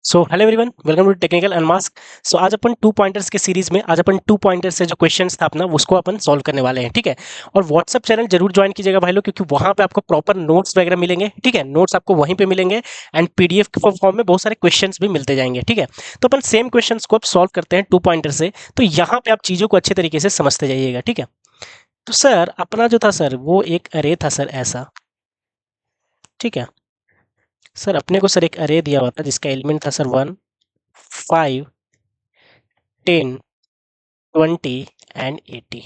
So hello everyone, welcome to technical unmask. So आज अपन two pointers के series में आज अपन टू पॉइंटर्स से जो क्वेश्चंस था अपना उसको अपन सॉल्व करने वाले हैं, ठीक है। और व्हाट्सअप चैनल जरूर ज्वाइन कीजिएगा भाई लोग, क्योंकि वहां पे आपको प्रॉपर नोट्स वगैरह मिलेंगे, ठीक है। नोट्स आपको वहीं पे मिलेंगे एंड पीडीएफ के फॉर्म में बहुत सारे क्वेश्चंस भी मिलते जाएंगे, ठीक है। तो अपन सेम क्वेश्चंस को अब सॉल्व करते हैं टू पॉइंटर से। तो यहाँ पे आप चीजों को अच्छे तरीके से समझते जाइएगा, ठीक है। तो सर अपना जो था सर वो एक अरे था सर, ऐसा, ठीक है। सर अपने को सर एक अरे दिया हुआ था जिसका एलिमेंट था सर 1, 5, 10, 20 एंड 80।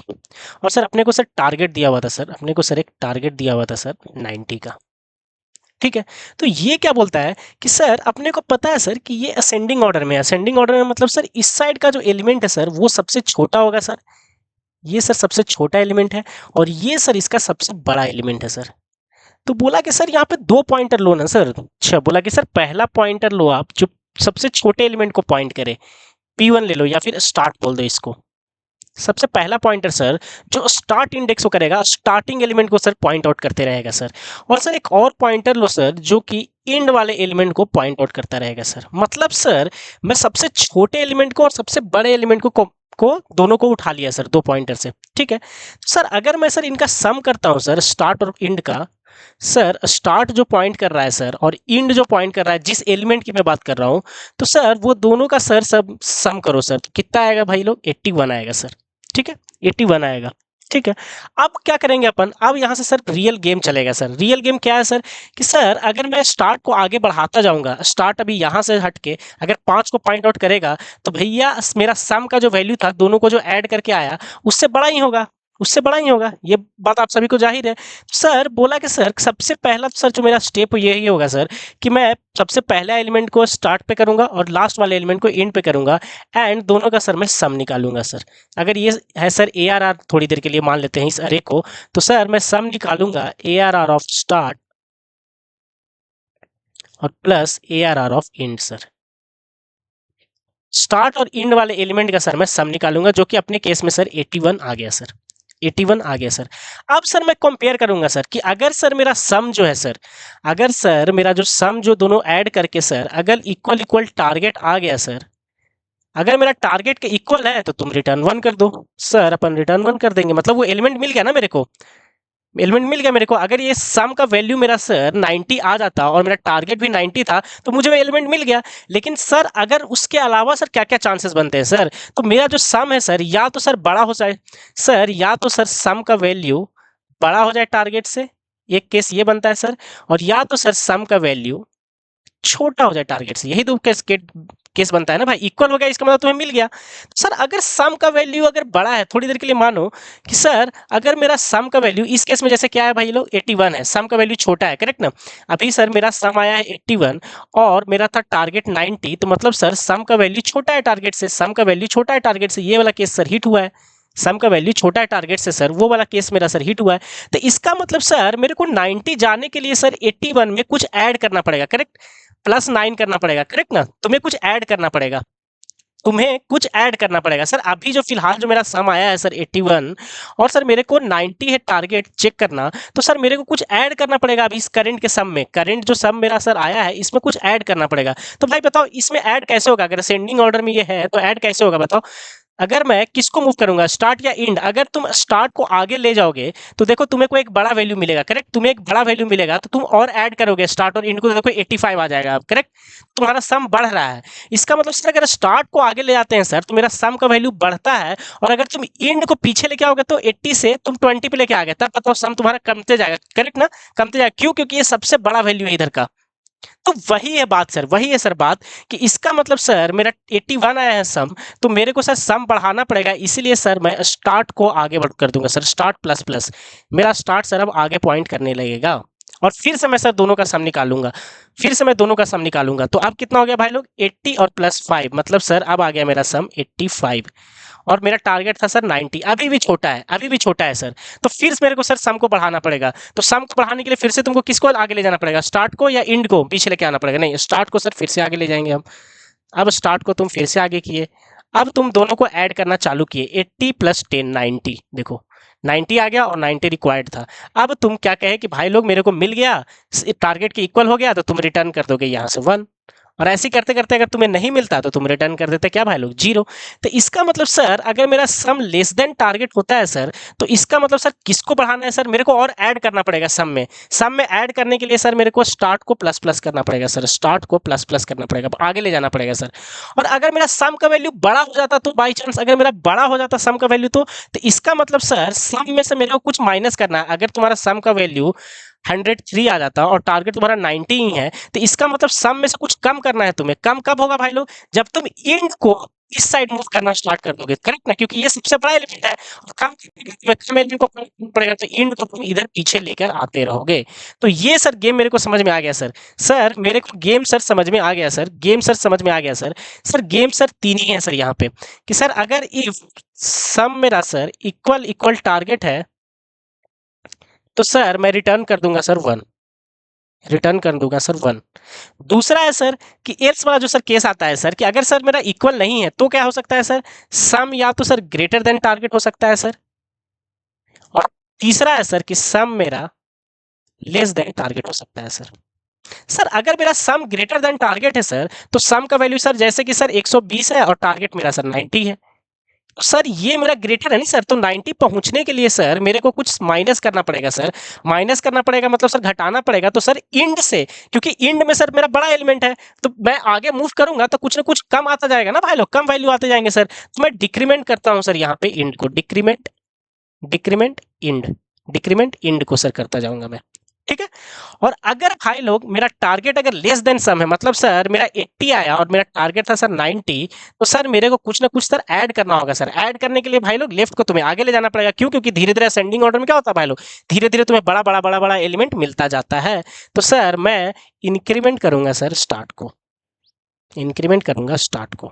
और सर अपने को सर टारगेट दिया हुआ था सर, अपने को सर एक टारगेट दिया हुआ था सर 90 का, ठीक है। तो ये क्या बोलता है कि सर अपने को पता है सर कि ये असेंडिंग ऑर्डर में है। असेंडिंग ऑर्डर में मतलब सर इस साइड का जो एलिमेंट है सर वो सबसे छोटा होगा सर। ये सर सबसे छोटा एलिमेंट है और ये सर इसका सबसे बड़ा एलिमेंट है सर। तो बोला कि सर यहाँ पे दो पॉइंटर लो ना सर। अच्छा, बोला कि सर पहला पॉइंटर लो आप जो सबसे छोटे एलिमेंट को पॉइंट करे, P1 ले लो या फिर स्टार्ट बोल दो इसको। सबसे पहला पॉइंटर सर जो स्टार्ट इंडेक्स को करेगा, स्टार्टिंग एलिमेंट को सर पॉइंट आउट करते रहेगा सर। और सर एक और पॉइंटर लो सर जो कि एंड वाले एलिमेंट को पॉइंट आउट करता रहेगा सर। मतलब सर मैं सबसे छोटे एलिमेंट को और सबसे बड़े एलिमेंट को दोनों को उठा लिया सर दो पॉइंटर से, ठीक है। सर अगर मैं सर इनका सम करता हूं सर स्टार्ट और एंड का, सर स्टार्ट जो पॉइंट कर रहा है सर और एंड जो पॉइंट कर रहा है जिस एलिमेंट की मैं बात कर रहा हूं, तो सर वो दोनों का सर सब सम करो सर, तो कितना आएगा भाई लोग? 81 आएगा सर, ठीक है। 81 आएगा, ठीक है। अब क्या करेंगे अपन? अब यहां से सर रियल गेम चलेगा सर। रियल गेम क्या है सर कि सर अगर मैं स्टार्ट को आगे बढ़ाता जाऊंगा, स्टार्ट अभी यहां से हट के अगर 5 को पॉइंट आउट करेगा तो भैया मेरा सम का जो वैल्यू था दोनों को जो ऐड करके आया उससे बड़ा ही होगा, उससे बड़ा ही होगा। ये बात आप सभी को जाहिर है। सर बोला कि सर सबसे पहला सर जो मेरा स्टेप यही होगा सर कि मैं सबसे पहला एलिमेंट को स्टार्ट पे करूंगा और लास्ट वाले एलिमेंट को एंड पे करूंगा एंड दोनों का सर मैं सम निकालूंगा सर। अगर ये है सर ए आर आर, थोड़ी देर के लिए मान लेते हैं इस अरे को, तो सर मैं सम निकालूंगा A R R of start और plus A R R of end sir. Start और एंड वाले एलिमेंट का सर मैं सम निकालूंगा, जो कि अपने केस में सर 81 आ गया सर। 81 आ गया सर। अब सर मैं कंपेयर करूंगा सर कि अगर सर मेरा सम जो है सर, अगर सर मेरा जो सम जो दोनों ऐड करके सर अगर इक्वल इक्वल टारगेट आ गया सर, अगर मेरा टारगेट के इक्वल है तो तुम रिटर्न 1 कर दो। सर अपन रिटर्न 1 कर देंगे, मतलब वो एलिमेंट मिल गया ना मेरे को, एलिमेंट मिल गया मेरे को। अगर ये सम का वैल्यू मेरा सर 90 आ जाता और मेरा टारगेट भी 90 था तो मुझे वो एलिमेंट मिल गया। लेकिन सर अगर उसके अलावा सर क्या क्या चांसेस बनते हैं सर, तो मेरा जो सम है सर या तो सर बड़ा हो जाए सर, या तो सर सम का वैल्यू बड़ा हो जाए टारगेट से, एक केस ये बनता है सर। और या तो सर सम का वैल्यू छोटा हो जाए टारगेट से, यही तो केस बनता है ना भाई। इक्वल हो गया इसका मतलब तुम्हें मिल गया। तो सर अगर सम का वैल्यू अगर बड़ा है, थोड़ी देर के लिए मानो कि सर अगर मेरा सम का वैल्यू इस केस में जैसे क्या है भाई लोग 81 है, सम का वैल्यू छोटा है, करेक्ट ना। अभी सर मेरा सम आया है 81 और मेरा था टारगेट 90, तो मतलब सर सम का वैल्यू छोटा है टारगेट से, सम का वैल्यू छोटा है टारगेट से, ये वाला केस सर हिट हुआ है। सम का वैल्यू छोटा है टारगेट से सर, वो वाला केस मेरा सर हिट हुआ है। तो इसका मतलब सर मेरे को 90 जाने के लिए सर 81 में कुछ ऐड करना पड़ेगा, करेक्ट। +9 करना पड़ेगा, करेक्ट ना। तुम्हें कुछ ऐड करना पड़ेगा, तुम्हें कुछ ऐड करना पड़ेगा सर। अभी जो फिलहाल जो मेरा सम आया है सर 81 और सर मेरे को 90 है टारगेट चेक करना, तो सर मेरे को कुछ ऐड करना पड़ेगा अभी इस करंट के सम में। करंट जो सम मेरा सर आया है इसमें कुछ ऐड करना पड़ेगा। तो भाई बताओ इसमें ऐड कैसे होगा? अगर असेंडिंग ऑर्डर में ये है तो ऐड कैसे होगा बताओ? अगर मैं किसको मूव करूंगा, स्टार्ट या एंड? अगर तुम स्टार्ट को आगे ले जाओगे तो देखो तुम्हें को एक बड़ा वैल्यू मिलेगा, करेक्ट। तुम्हें एक बड़ा वैल्यू मिलेगा तो तुम और ऐड करोगे स्टार्ट और एंड को, तो देखो 85 आ जाएगा, करेक्ट। तुम्हारा सम बढ़ रहा है। इसका मतलब सर अगर स्टार्ट को आगे ले जाते हैं सर तो मेरा सम का वैल्यू बढ़ता है, और अगर तुम एंड को पीछे लेके आओगे तो 80 से तुम 20 पे लेके आ गए, तब बताओ सम तुम्हारा कमते जाएगा, करेक्ट ना। कमते जाएगा, क्यों? क्योंकि ये सबसे बड़ा वैल्यू है इधर का। तो वही है बात सर, वही है सर बात कि इसका मतलब सर मेरा 81 आया है सम, तो मेरे को सर सम बढ़ाना पड़ेगा। इसीलिए सर मैं स्टार्ट को आगे बढ़ कर दूंगा सर, स्टार्ट प्लस प्लस। मेरा स्टार्ट सर अब आगे पॉइंट करने लगेगा और फिर से मैं सर दोनों का सम निकालूंगा, फिर से मैं दोनों का सम निकालूंगा। तो अब कितना हो गया भाई लोग? 80 और +5, मतलब सर अब आ गया मेरा सम 85 और मेरा टारगेट था सर 90। अभी भी छोटा है, अभी भी छोटा है सर। तो फिर मेरे को सर सम को बढ़ाना पड़ेगा। तो सम को बढ़ाने के लिए फिर से तुमको किसको आगे ले जाना पड़ेगा? स्टार्ट को या एंड को पीछे लेके आना पड़ेगा? नहीं, स्टार्ट को सर फिर से आगे ले जाएंगे हम। अब स्टार्ट को तुम फिर से आगे किए, अब तुम दोनों को ऐड करना चालू किए, 80 + 10 90। देखो 90 आ गया और 90 रिक्वायर्ड था। अब तुम क्या कहे कि भाई लोग मेरे को मिल गया, टारगेट के इक्वल हो गया, तो तुम रिटर्न कर दोगे यहाँ से 1। और ऐसे करते करते अगर तुम्हें नहीं मिलता तो तुम रिटर्न कर देते क्या भाई लोग, 0। तो इसका मतलब सर अगर मेरा सम लेस देन टारगेट होता है सर, तो इसका मतलब सर किसको बढ़ाना है सर, मेरे को और ऐड करना पड़ेगा सम में ऐड करने के लिए सर मेरे को स्टार्ट को प्लस प्लस करना पड़ेगा सर, स्टार्ट को प्लस प्लस करना पड़ेगा, आगे ले जाना पड़ेगा सर। और अगर मेरा सम का वैल्यू बड़ा हो जाता तो बाई चांस अगर मेरा बड़ा हो जाता सम का वैल्यू तो इसका मतलब सर सम में से मेरे को कुछ माइनस करना है। अगर तुम्हारा सम का वैल्यू 103 आ जाता और टारगेट तुम्हारा 90 ही है, तो इसका मतलब सम में से कुछ कम करना है तुम्हें। कम कब होगा भाई लोग, जब तुम इंड को इस साइड मूव करना स्टार्ट कर दोगे, करेक्ट ना, क्योंकि ये सबसे बड़ा एलिमेंट है और कम एलिमेंट को कम पड़ेगा तो इंड को तुम इधर पीछे लेकर आते रहोगे। तो ये सर गेम मेरे को समझ में आ गया सर। सर मेरे को गेम सर समझ में आ गया सर, गेम सर समझ में आ गया सर। सर गेम सर तीन ही है सर यहाँ पे, कि सर अगर इफ सम मेरा सर इक्वल इक्वल टारगेट है तो सर मैं रिटर्न कर दूंगा सर 1, रिटर्न कर दूंगा सर 1। दूसरा है सर कि एल्स वाला जो सर केस आता है सर, कि अगर सर मेरा इक्वल नहीं है तो क्या हो सकता है सर, सम या तो सर ग्रेटर देन टारगेट हो सकता है सर, और तीसरा है सर कि सम मेरा लेस देन टारगेट हो सकता है सर। सर अगर मेरा सम ग्रेटर देन टारगेट है सर, तो सम का वैल्यू सर जैसे कि सर 120 है और टारगेट मेरा सर 90 है, सर ये मेरा ग्रेटर है नहीं सर, तो 90 पहुंचने के लिए सर मेरे को कुछ माइनस करना पड़ेगा सर। माइनस करना पड़ेगा मतलब सर घटाना पड़ेगा, तो सर इंड से, क्योंकि इंड में सर मेरा बड़ा एलिमेंट है तो मैं आगे मूव करूंगा तो कुछ ना कुछ कम आता जाएगा ना भाई लोग, कम वैल्यू आते जाएंगे सर। तो मैं डिक्रीमेंट करता हूं सर यहाँ पे इंड को, decrement decrement end, decrement end को सर करता जाऊंगा मैं, ठीक है। और अगर भाई लोग मेरा टारगेट अगर लेस देन सम है, मतलब सर मेरा 80 आया और मेरा टारगेट था सर 90, तो सर मेरे को कुछ ना कुछ सर ऐड करना होगा सर। ऐड करने के लिए भाई लोग लेफ्ट को तुम्हें आगे ले जाना पड़ेगा, क्यों, क्योंकि धीरे धीरे असेंडिंग ऑर्डर में क्या होता है भाई लोग, धीरे धीरे तुम्हें बड़ा बड़ा बड़ा बड़ा एलिमेंट मिलता जाता है। तो सर मैं इंक्रीमेंट करूंगा सर स्टार्ट को, इंक्रीमेंट करूंगा स्टार्ट को।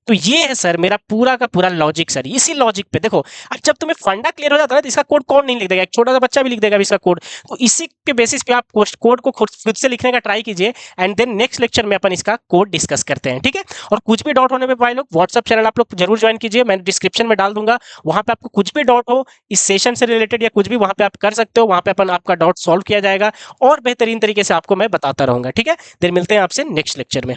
तो ये है सर मेरा पूरा का पूरा लॉजिक सर। इसी लॉजिक पे देखो, अब जब तुम्हें फंडा क्लियर हो जाता है ना, तो इसका कोड कौन नहीं लिख देगा, एक छोटा सा बच्चा भी लिख देगा इसका कोड। तो इसी के बेसिस पे आप कोड को खुद से लिखने का ट्राई कीजिए, एंड देन नेक्स्ट लेक्चर में अपन इसका कोड डिस्कस करते हैं, ठीक है। और कुछ भी डाउट होने पे भाई लोग व्हाट्सअप चैनल आप लोग जरूर ज्वाइन कीजिए, मैं डिस्क्रिप्शन में डाल दूंगा, वहां पे आपको कुछ भी डाउट हो इस सेशन से रिलेटेड या कुछ भी, वहां पे आप कर सकते हो, वहां पे अपन आपका डाउट सॉल्व किया जाएगा और बेहतरीन तरीके से आपको मैं बताता रहूंगा, ठीक है। फिर मिलते हैं आपसे नेक्स्ट लेक्चर में।